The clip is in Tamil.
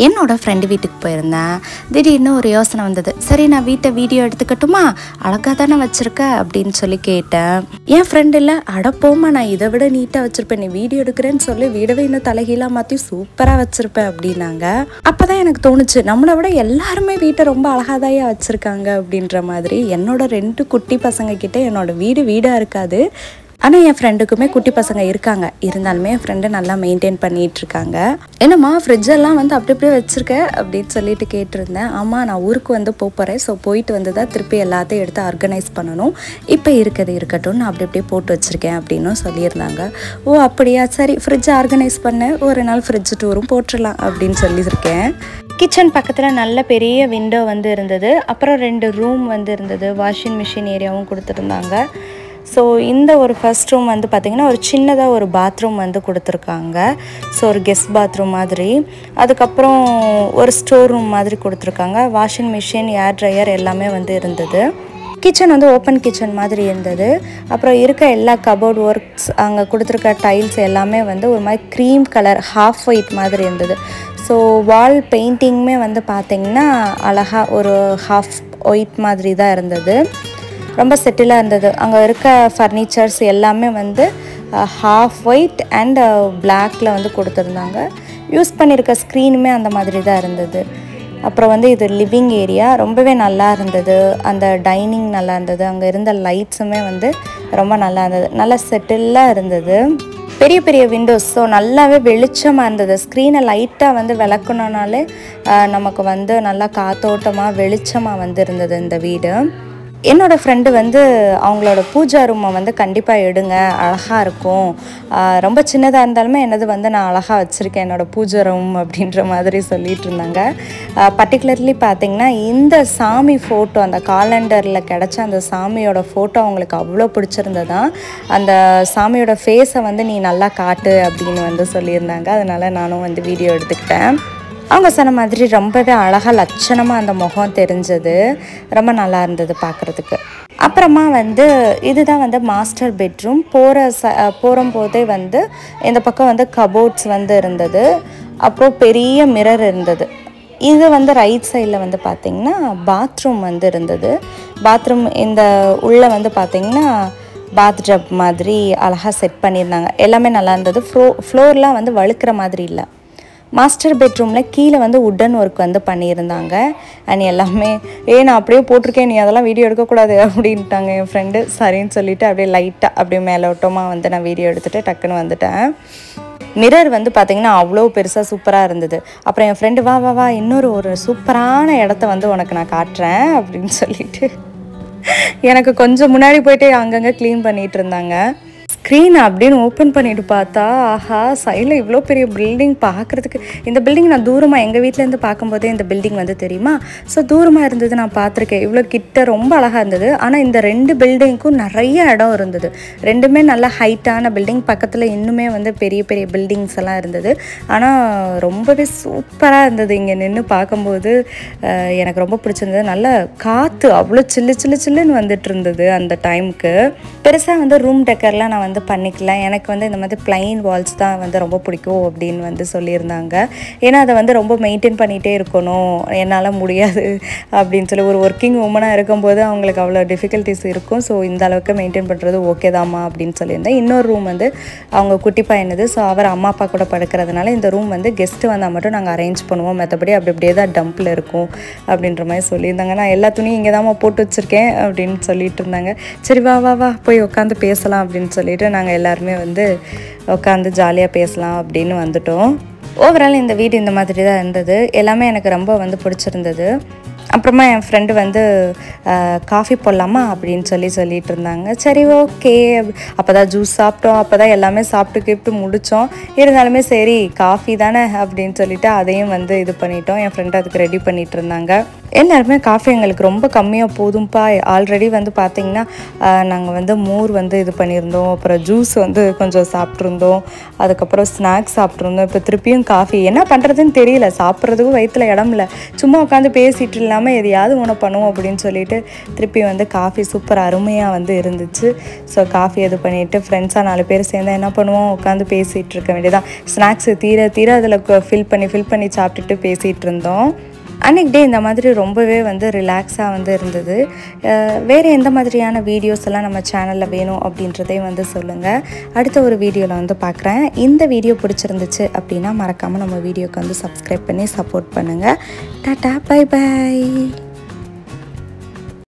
என்னோட ஃப்ரெண்டு வீட்டுக்கு போயிருந்தேன். திடீர்னு ஒரு யோசனை வந்தது. சரி நான் வீட்டை வீடியோ எடுத்துக்கட்டுமா, அழகாக தானே வச்சுருக்க அப்படின்னு சொல்லி கேட்டேன். என் ஃப்ரெண்டு இல்லை, அடப்போமா நான் இதை விட நீட்டாக வச்சுருப்பேன், நீ வீடியோ எடுக்கிறேன்னு சொல்லி வீடவே இன்னும் தலைகீழாக மாற்றி சூப்பராக வச்சுருப்பேன் அப்படின்னாங்க. அப்போ தான் எனக்கு தோணுச்சு, நம்மளை விட எல்லாருமே வீட்டை ரொம்ப அழகாதாயா வச்சுருக்காங்க அப்படின்ற மாதிரி. என்னோட 2 குட்டி பசங்க கிட்ட என்னோட வீடாக இருக்காது. ஆனால் என் ஃப்ரெண்டுக்குமே குட்டி பசங்க இருக்காங்க. இருந்தாலுமே என் ஃப்ரெண்டு நல்லா மெயின்டைன் பண்ணிகிட்ருக்காங்க. என்னம்மா ஃப்ரிட்ஜெல்லாம் வந்து அப்படி அப்படியே வச்சுருக்க அப்படின்னு சொல்லிட்டு கேட்டிருந்தேன். ஆமாம், நான் ஊருக்கு வந்து போகிறேன். ஸோ போயிட்டு வந்து தான் திருப்பி எல்லாத்தையும் எடுத்து ஆர்கனைஸ் பண்ணணும். இப்போ இருக்கட்டும், நான் அப்படி அப்படியே போட்டு வச்சுருக்கேன் அப்படின்னும் சொல்லியிருந்தாங்க. ஓ அப்படியா, சரி ஃப்ரிட்ஜ் ஆர்கனைஸ் பண்ண ஒரு நாள் ஃப்ரிட்ஜ் டூரும் போட்டுடலாம் அப்படின்னு சொல்லியிருக்கேன். கிச்சன் பக்கத்தில் நல்ல பெரிய விண்டோ வந்து இருந்தது. அப்புறம் 2 ரூம் வந்து இருந்தது. வாஷிங் மிஷின் ஏரியாவும் கொடுத்துருந்தாங்க. ஸோ இந்த ஒரு ஃபர்ஸ்ட் ரூம் வந்து பார்த்திங்கன்னா ஒரு சின்னதாக ஒரு பாத்ரூம் வந்து கொடுத்துருக்காங்க. ஸோ ஒரு கெஸ்ட் பாத்ரூம் மாதிரி. அதுக்கப்புறம் ஒரு ஸ்டோர் ரூம் மாதிரி கொடுத்துருக்காங்க. வாஷிங் மிஷின், ஏர் ட்ரையர் எல்லாமே வந்து இருந்தது. கிச்சன் வந்து ஓப்பன் கிச்சன் மாதிரி இருந்தது. அப்புறம் இருக்க எல்லா கபோர்ட் ஒர்க்ஸ், அங்கே கொடுத்துருக்க டைல்ஸ் எல்லாமே வந்து ஒரு மாதிரி க்ரீம் கலர் ஹாஃப் ஒயிட் மாதிரி இருந்தது. ஸோ வால் பெயிண்டிங்குமே வந்து பார்த்திங்கன்னா அழகாக ஒரு ஹாஃப் ஒயிட் மாதிரி தான் இருந்தது. ரொம்ப செட்டிலாக இருந்தது. அங்கே இருக்க ஃபர்னிச்சர்ஸ் எல்லாமே வந்து ஹாஃப் ஒயிட் அண்ட் பிளாக்கில் வந்து கொடுத்துருந்தாங்க. யூஸ் பண்ணியிருக்க ஸ்க்ரீனுமே அந்த மாதிரி தான் இருந்தது. அப்புறம் வந்து இது லிவிங் ஏரியா ரொம்பவே நல்லா இருந்தது. அந்த டைனிங் நல்லா இருந்தது. அங்கே இருந்த லைட்ஸுமே வந்து ரொம்ப நல்லா இருந்தது. நல்லா செட்டிலாக இருந்தது. பெரிய பெரிய விண்டோஸ், ஸோ நல்லாவே வெளிச்சமாக இருந்தது. ஸ்க்ரீனை லைட்டாக வந்து விளக்கணுன்னாலே நமக்கு வந்து நல்லா காத்தோட்டமாக வெளிச்சமாக வந்து இருந்தது இந்த வீடு. என்னோடய ஃப்ரெண்டு வந்து அவங்களோட பூஜா ரூமை வந்து கண்டிப்பாக எடுங்க, அழகாக இருக்கும், ரொம்ப சின்னதாக இருந்தாலுமே என்னது வந்து நான் அழகாக வச்சுருக்கேன் என்னோடய பூஜா ரூம் அப்படின்ற மாதிரி சொல்லிகிட்டு இருந்தாங்க. பர்டிகுலர்லி பார்த்திங்கன்னா இந்த சாமி ஃபோட்டோ, அந்த காலண்டரில் கிடச்ச அந்த சாமியோட ஃபோட்டோ அவங்களுக்கு அவ்வளோ பிடிச்சிருந்ததான். அந்த சாமியோட ஃபேஸை வந்து நீ நல்லா காட்டு அப்படின்னு வந்து சொல்லியிருந்தாங்க. அதனால் நானும் வந்து வீடியோ எடுத்துக்கிட்டேன். அவங்க சொன்ன மாதிரி ரொம்பவே அழகாக லட்சணமாக அந்த முகம் தெரிஞ்சது. ரொம்ப நல்லா இருந்தது பார்க்குறதுக்கு. அப்புறமா வந்து இதுதான் வந்து மாஸ்டர் பெட்ரூம். போகும்போதே வந்து இந்த பக்கம் வந்து கபோர்ட்ஸ் வந்து இருந்தது. அப்புறம் பெரிய மிரர் இருந்தது. இது வந்து ரைட் சைடில் வந்து பார்த்திங்கன்னா பாத்ரூம் வந்து இருந்தது. பாத்ரூம் இந்த உள்ளே வந்து பார்த்திங்கன்னா பாத் டப் மாதிரி அழகாக செட் பண்ணியிருந்தாங்க. எல்லாமே நல்லா இருந்தது. ஃப்ளோர்லாம் வந்து வழுக்கிற மாதிரி இல்லை. மாஸ்டர் பெட்ரூமில் கீழே வந்து உட்டன் ஒர்க் வந்து பண்ணியிருந்தாங்க. அண்ட் எல்லாமே நான் அப்படியே போட்டிருக்கேன், நீ அதெல்லாம் வீடியோ எடுக்கக்கூடாது அப்படின்ட்டாங்க என் ஃப்ரெண்டு. சரின்னு சொல்லிவிட்டு அப்படியே லைட்டாக அப்படியே மேலோட்டமாக வந்து நான் வீடியோ எடுத்துகிட்டு டக்குன்னு வந்துட்டேன். மிரர் வந்து பார்த்திங்கன்னா அவ்வளோ பெருசாக சூப்பராக இருந்தது. அப்புறம் என் ஃப்ரெண்டு வா இன்னொரு சூப்பரான இடத்த வந்து உனக்கு நான் காட்டுறேன் அப்படின்னு சொல்லிட்டு எனக்கு கொஞ்சம் முன்னாடி போயிட்டு அங்கங்கே க்ளீன் பண்ணிகிட்டு இருந்தாங்க. ஸ்க்ரீன் அப்படின்னு ஓப்பன் பண்ணிவிட்டு பார்த்தா, ஆஹா சைடில் இவ்வளோ பெரிய பில்டிங் பார்க்குறதுக்கு. இந்த பில்டிங் நான் தூரமாக எங்கள் வீட்டிலேருந்து பார்க்கும்போதே இந்த பில்டிங் வந்து தெரியுமா, ஸோ தூரமாக இருந்தது நான் பார்த்துருக்கேன். இவ்வளோ கிட்ட ரொம்ப அழகாக இருந்தது. ஆனால் இந்த 2 பில்டிங்க்கும் நிறைய இடம் இருந்தது. 2மே நல்ல ஹைட்டான பில்டிங். பக்கத்தில் இன்னுமே வந்து பெரிய பெரிய பில்டிங்ஸ் எல்லாம் இருந்தது. ஆனால் ரொம்பவே சூப்பராக இருந்தது. இங்கே நின்று பார்க்கும்போது எனக்கு ரொம்ப பிடிச்சிருந்தது. நல்ல காற்று அவ்வளோ சில்லுன்னு வந்துட்டு இருந்தது அந்த டைமுக்கு. பெருசாக வந்து ரூம் டெக்கர்லாம் நான் வந்து பண்ணிக்கல. எனக்கு வந்து இந்த மாதிரி பிளைன் வால்ஸ் தான் வந்து ரொம்ப பிடிக்கும் அப்படின்னு வந்து சொல்லியிருந்தாங்க. ஏன்னா அதை வந்து ரொம்ப மெயின்டைன் பண்ணிகிட்டே இருக்கணும், என்னால் முடியாது அப்படின்னு சொல்லி. ஒரு ஒர்க்கிங் உமனாக இருக்கும்போது அவங்களுக்கு அவ்வளோ டிஃபிகல்ட்டிஸ் இருக்கும். ஸோ இந்த அளவுக்கு மெயின்டைன் பண்ணுறது ஓகே தாம்மா அப்படின்னு சொல்லியிருந்தேன். இன்னொரு ரூம் வந்து அவங்க குட்டி பையனுது. ஸோ அவர் அம்மா அப்பா கூட படுக்கிறதுனால இந்த ரூம் வந்து கெஸ்ட்டு வந்தால் மட்டும் நாங்கள் அரேஞ்ச் பண்ணுவோம், மற்றபடி அப்படியே தான் டம்பில் இருக்கும் அப்படின்ற மாதிரி சொல்லியிருந்தாங்க. நான் எல்லா துணியும் இங்கே தான் போட்டு வச்சுருக்கேன் அப்படின்னு சொல்லிட்டு இருந்தாங்க. சரி வா போய் உட்காந்து பேசலாம் அப்படின்னு சொல்லிட்டு நாங்கள் எல்லாருமே வந்து உட்காந்து ஜாலியாக பேசலாம் அப்படின்னு வந்துட்டோம். ஓவரால் இந்த வீடு இந்த மாதிரி தான் இருந்தது. எல்லாமே எனக்கு ரொம்ப வந்து பிடிச்சிருந்தது. அப்புறமா என் ஃப்ரெண்டு வந்து காஃபி போடலாமா அப்படின்னு சொல்லிட்டு இருந்தாங்க. சரி ஓகே, அப்போ தான் ஜூஸ் சாப்பிட்டோம், அப்போ தான் எல்லாமே சாப்பிட்டு முடித்தோம். இருந்தாலுமே சரி காஃபி தானே அப்படின்னு சொல்லிட்டு அதையும் வந்து இது பண்ணிட்டோம். என் ஃப்ரெண்டு அதுக்கு ரெடி பண்ணிகிட்டு இருந்தாங்க. எல்லாருமே காஃபி எங்களுக்கு ரொம்ப கம்மியாக போதும்ப்பா, ஆல்ரெடி வந்து பார்த்திங்கன்னா நாங்கள் வந்து மோர் வந்து இது பண்ணியிருந்தோம், அப்புறம் ஜூஸ் வந்து கொஞ்சம் சாப்பிட்ருந்தோம், அதுக்கப்புறம் ஸ்நாக்ஸ் சாப்பிட்ருந்தோம், இப்போ திருப்பியும் காஃபி. என்ன பண்ணுறதுன்னு தெரியல, சாப்பிட்றதுக்கும் வயிற்றில் இடம் இல்லை, சும்மா உட்காந்து பேசிகிட்டு இல்லாமல் எதையாவது ஒன்று பண்ணுவோம் அப்படின்னு சொல்லிட்டு திருப்பி வந்து காஃபி சூப்பர் அருமையாக வந்து இருந்துச்சு. ஸோ காஃபி இது பண்ணிவிட்டு ஃப்ரெண்ட்ஸாக 4 பேர் சேர்ந்து என்ன பண்ணுவோம், உட்காந்து பேசிகிட்டு இருக்க வேண்டியதான். ஸ்நாக்ஸு தீர தீர அதில் ஃபில் பண்ணி சாப்பிட்டுட்டு பேசிகிட்டு இருந்தோம். அன்றைக்கி டே இந்த மாதிரி ரொம்பவே வந்து ரிலாக்ஸாக வந்து இருந்தது. வேறு எந்த மாதிரியான வீடியோஸ் எல்லாம் நம்ம சேனலில் வேணும் அப்படின்றதையும் வந்து சொல்லுங்கள். அடுத்த ஒரு வீடியோவில் வந்து பார்க்குறேன். இந்த வீடியோ பிடிச்சிருந்துச்சு அப்படின்னா மறக்காமல் நம்ம வீடியோக்கு வந்து சப்ஸ்கிரைப் பண்ணி சப்போர்ட் பண்ணுங்கள். Tata, bye by.